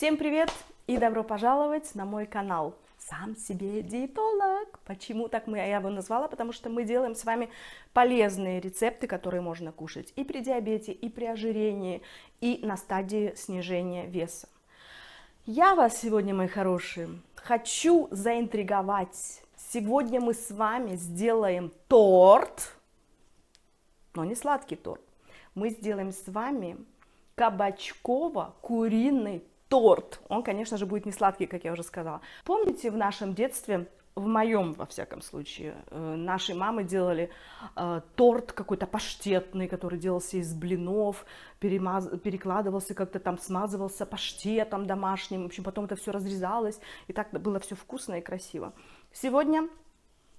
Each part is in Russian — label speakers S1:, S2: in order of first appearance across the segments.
S1: Всем привет и добро пожаловать на мой канал «Сам себе диетолог». Почему так я его назвала? Потому что мы делаем с вами полезные рецепты, которые можно кушать и при диабете, и при ожирении, и на стадии снижения веса. Я вас сегодня, мои хорошие, хочу заинтриговать. Сегодня мы с вами сделаем торт, но не сладкий торт. Мы сделаем с вами кабачково-куриный торт. Он, конечно же, будет не сладкий, как я уже сказала. Помните, в нашем детстве, в моем, во всяком случае, наши мамы делали торт какой-то паштетный, который делался из блинов, перекладывался, как-то там смазывался паштетом домашним. В общем, потом это все разрезалось, и так было все вкусно и красиво. Сегодня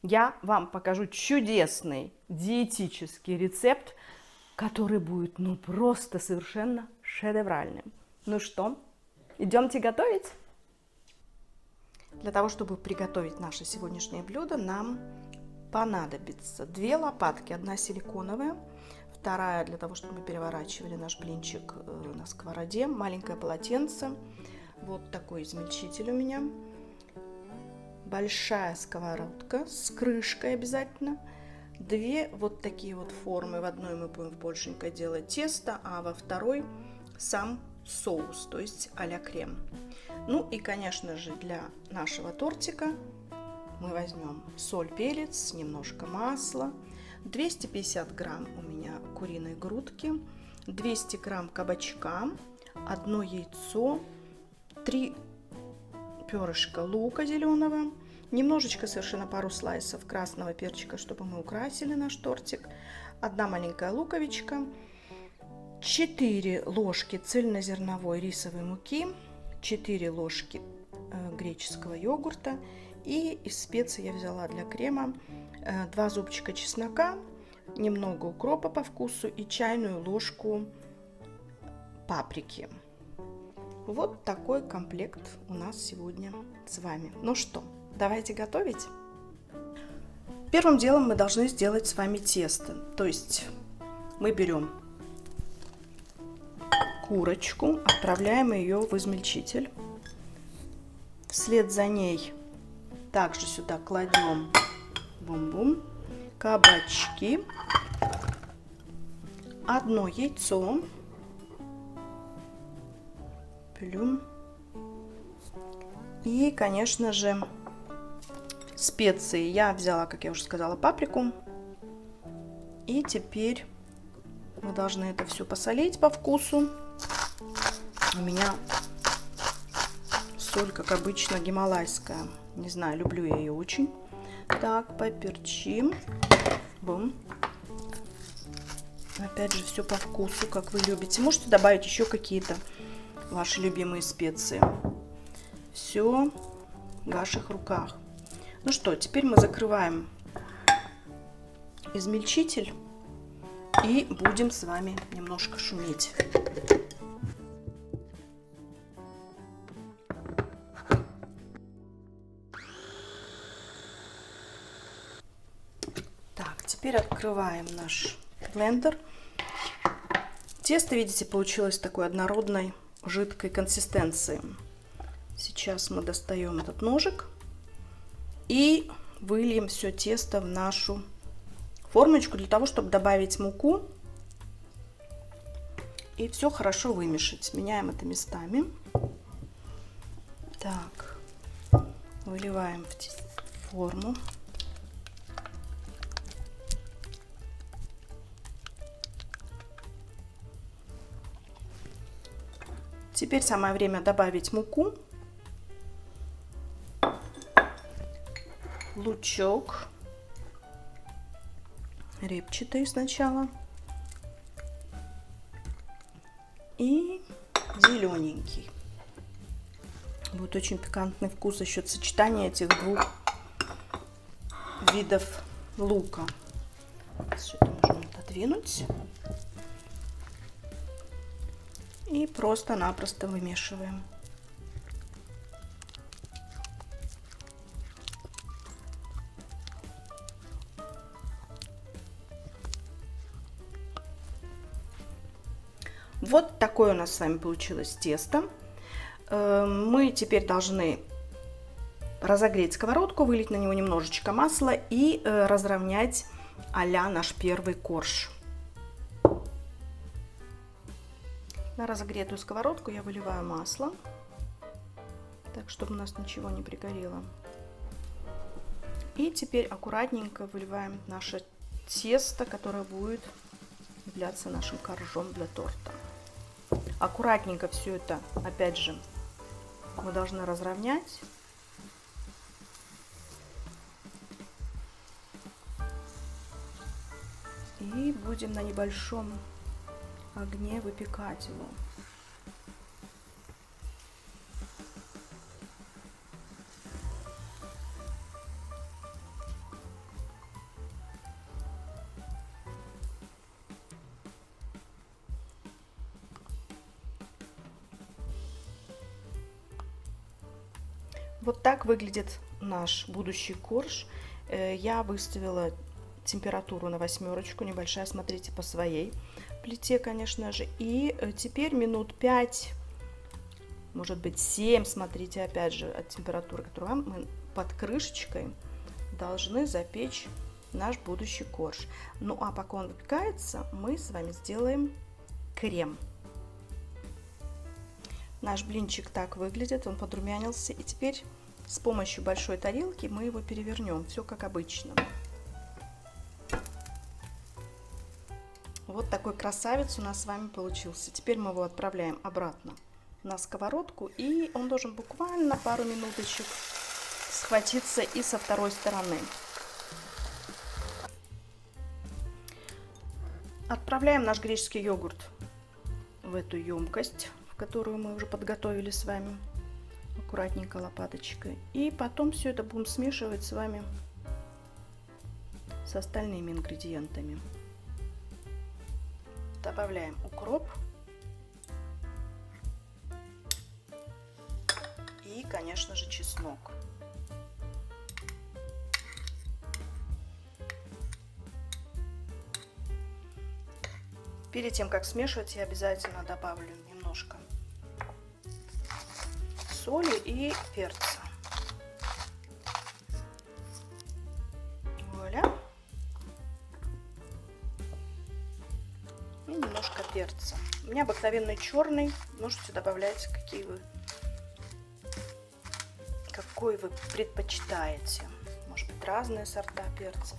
S1: я вам покажу чудесный диетический рецепт, который будет, просто совершенно шедевральным. Ну что, идемте готовить? Для того, чтобы приготовить наше сегодняшнее блюдо, нам понадобится 2 лопатки, одна силиконовая, вторая для того, чтобы мы переворачивали наш блинчик на сковороде, маленькое полотенце, вот такой измельчитель у меня, большая сковородка с крышкой обязательно, 2 вот такие вот формы. В одной мы будем большенько делать тесто, а во второй сам соус, то есть а-ля крем. Ну и, конечно же, для нашего тортика мы возьмем соль, перец, немножко масла, 250 грамм у меня куриной грудки, 200 грамм кабачка, 1 яйцо, 3 перышка лука зеленого, немножечко, совершенно пару слайсов красного перчика, чтобы мы украсили наш тортик, 1 маленькая луковичка, 4 ложки цельнозерновой рисовой муки, 4 ложки греческого йогурта и из специй я взяла для крема 2 зубчика чеснока, немного укропа по вкусу и чайную ложку паприки. Вот такой комплект у нас сегодня с вами. Ну что, давайте готовить. Первым делом мы должны сделать с вами тесто. То есть мы берем курочку, отправляем ее в измельчитель. Вслед за ней также сюда кладем бум-бум, кабачки, 1 яйцо, плюм и, конечно же, специи. Я взяла, как я уже сказала, паприку. И теперь мы должны это все посолить по вкусу. У меня соль, как обычно, гималайская. Не знаю, люблю я ее очень. Так, поперчим. Бум. Опять же, все по вкусу, как вы любите. Можете добавить еще какие-то ваши любимые специи. Все в ваших руках. Ну что, теперь мы закрываем измельчитель и будем с вами немножко шуметь. Так, теперь открываем наш блендер. Тесто, видите, получилось такой однородной, жидкой консистенции. Сейчас мы достаем этот ножик и выльем все тесто в нашу формочку для того, чтобы добавить муку и все хорошо вымешать. Меняем это местами. Так, выливаем в форму. Теперь самое время добавить муку, лучок репчатый сначала и зелененький. Будет очень пикантный вкус за счет сочетания этих 2 видов лука. Все это можем отодвинуть и просто-напросто вымешиваем. Вот такое у нас с вами получилось тесто. Мы теперь должны разогреть сковородку, вылить на него немножечко масла и разровнять а-ля наш первый корж. На разогретую сковородку я выливаю масло, так чтобы у нас ничего не пригорело. И теперь аккуратненько выливаем наше тесто, которое будет являться нашим коржом для торта. Аккуратненько все это, опять же, мы должны разровнять. И будем на небольшом огне выпекать его. Вот так выглядит наш будущий корж. Я выставила температуру на 8, небольшая, смотрите по своей плите, конечно же. И теперь минут 5, может быть 7, смотрите опять же от температуры, которую вам, мы под крышечкой должны запечь наш будущий корж. Ну а пока он выпекается, мы с вами сделаем крем. Наш блинчик так выглядит, он подрумянился. И теперь с помощью большой тарелки мы его перевернем, все как обычно. Вот такой красавец у нас с вами получился. Теперь мы его отправляем обратно на сковородку, и он должен буквально пару минуточек схватиться и со второй стороны. Отправляем наш греческий йогурт в эту емкость, которую мы уже подготовили с вами, аккуратненько лопаточкой. И потом все это будем смешивать с вами с остальными ингредиентами. Добавляем укроп и, конечно же, чеснок. Перед тем, как смешивать, я обязательно добавлю немножко соли и перца. Вуаля. И немножко перца. У меня обыкновенный черный. Можете добавлять, какой вы предпочитаете. Может быть, разные сорта перцев.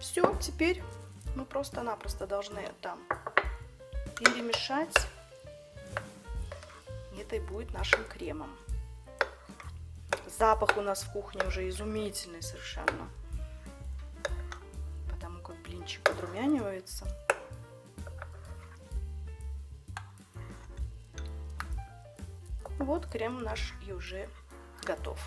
S1: Все, теперь мы просто-напросто должны там перемешать. Это и будет нашим кремом. Запах у нас в кухне уже изумительный совершенно, потому как блинчик подрумянивается. Вот крем наш и уже готов.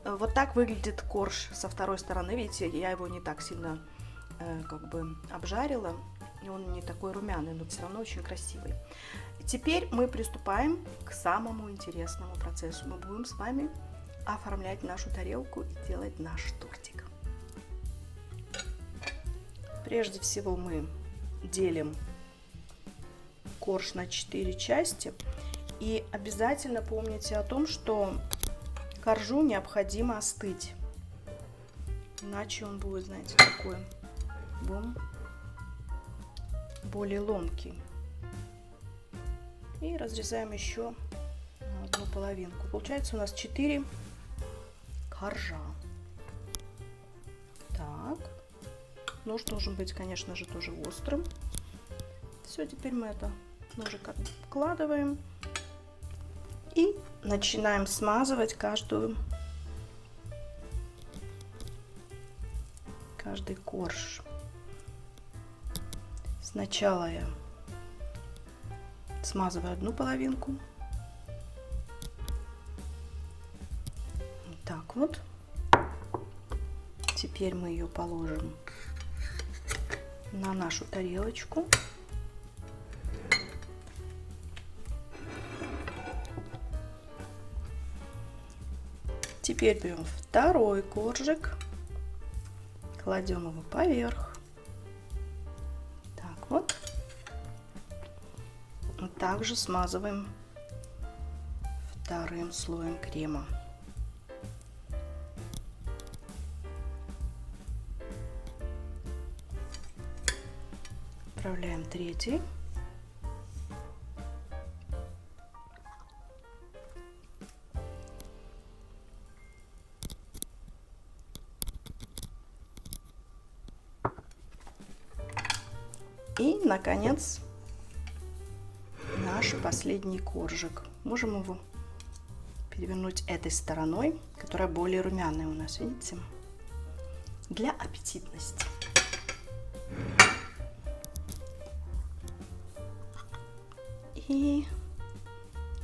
S1: Вот так выглядит корж со второй стороны. Видите, я его не так сильно обжарила. И он не такой румяный, но все равно очень красивый. И теперь мы приступаем к самому интересному процессу. Мы будем с вами оформлять нашу тарелку и делать наш тортик. Прежде всего мы делим корж на 4 части. И обязательно помните о том, что коржу необходимо остыть. Иначе он будет, знаете, такой более ломкий. И разрезаем еще одну половинку. Получается у нас 4 коржа. Так. Нож должен быть, конечно же, тоже острым. Все, теперь мы это ножик откладываем и начинаем смазывать каждый корж. Сначала я смазываю одну половинку. Вот так вот. Теперь мы ее положим на нашу тарелочку. Теперь берем второй коржик, кладем его поверх. Так вот. также смазываем вторым слоем крема. Отправляем третий. И, наконец, наш последний коржик. Можем его перевернуть этой стороной, которая более румяная у нас, видите? Для аппетитности. И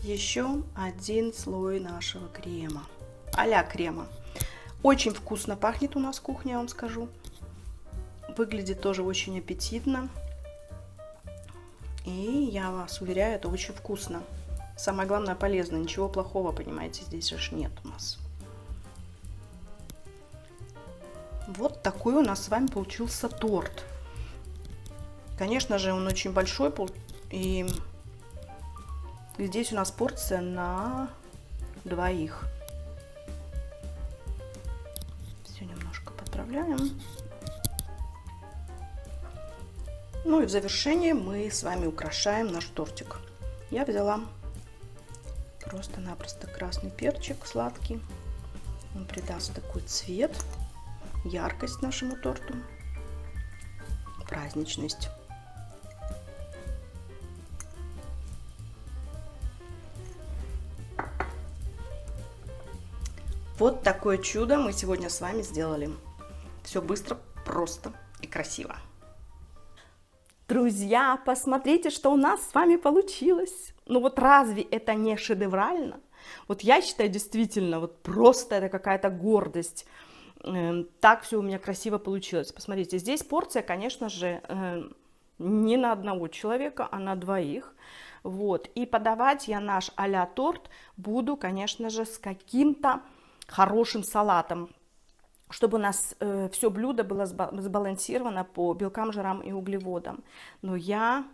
S1: еще один слой нашего крема, а-ля крема. Очень вкусно пахнет у нас кухня, я вам скажу. Выглядит тоже очень аппетитно. И я вас уверяю, это очень вкусно. Самое главное, полезно. Ничего плохого, понимаете, здесь же нет у нас. Вот такой у нас с вами получился торт. Конечно же, он очень большой. И здесь у нас порция на двоих. Все немножко подправляем. Ну и в завершение мы с вами украшаем наш тортик. Я взяла просто-напросто красный перчик сладкий. Он придаст такой цвет, яркость нашему торту, праздничность. Вот такое чудо мы сегодня с вами сделали. Все быстро, просто и красиво. Друзья, посмотрите, что у нас с вами получилось. Ну вот разве это не шедеврально? Вот я считаю, действительно, вот просто это какая-то гордость. Так все у меня красиво получилось. Посмотрите, здесь порция, конечно же, не на одного человека, а на двоих. Вот. И подавать я наш а-ля торт буду, конечно же, с каким-то хорошим салатом, чтобы у нас все блюдо было сбалансировано по белкам, жирам и углеводам. Но я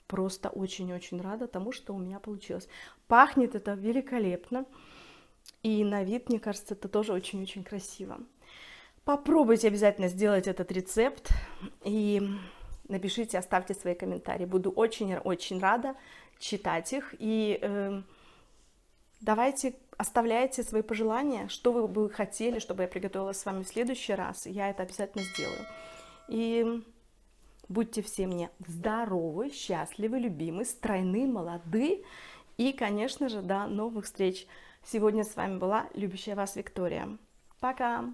S1: просто очень-очень рада тому, что у меня получилось. Пахнет это великолепно. И на вид, мне кажется, это тоже очень-очень красиво. Попробуйте обязательно сделать этот рецепт. И напишите, оставьте свои комментарии. Буду очень-очень рада читать их. И давайте оставляйте свои пожелания, что вы бы хотели, чтобы я приготовила с вами в следующий раз. Я это обязательно сделаю. И будьте все мне здоровы, счастливы, любимы, стройны, молоды. И, конечно же, до новых встреч. Сегодня с вами была любящая вас Виктория. Пока!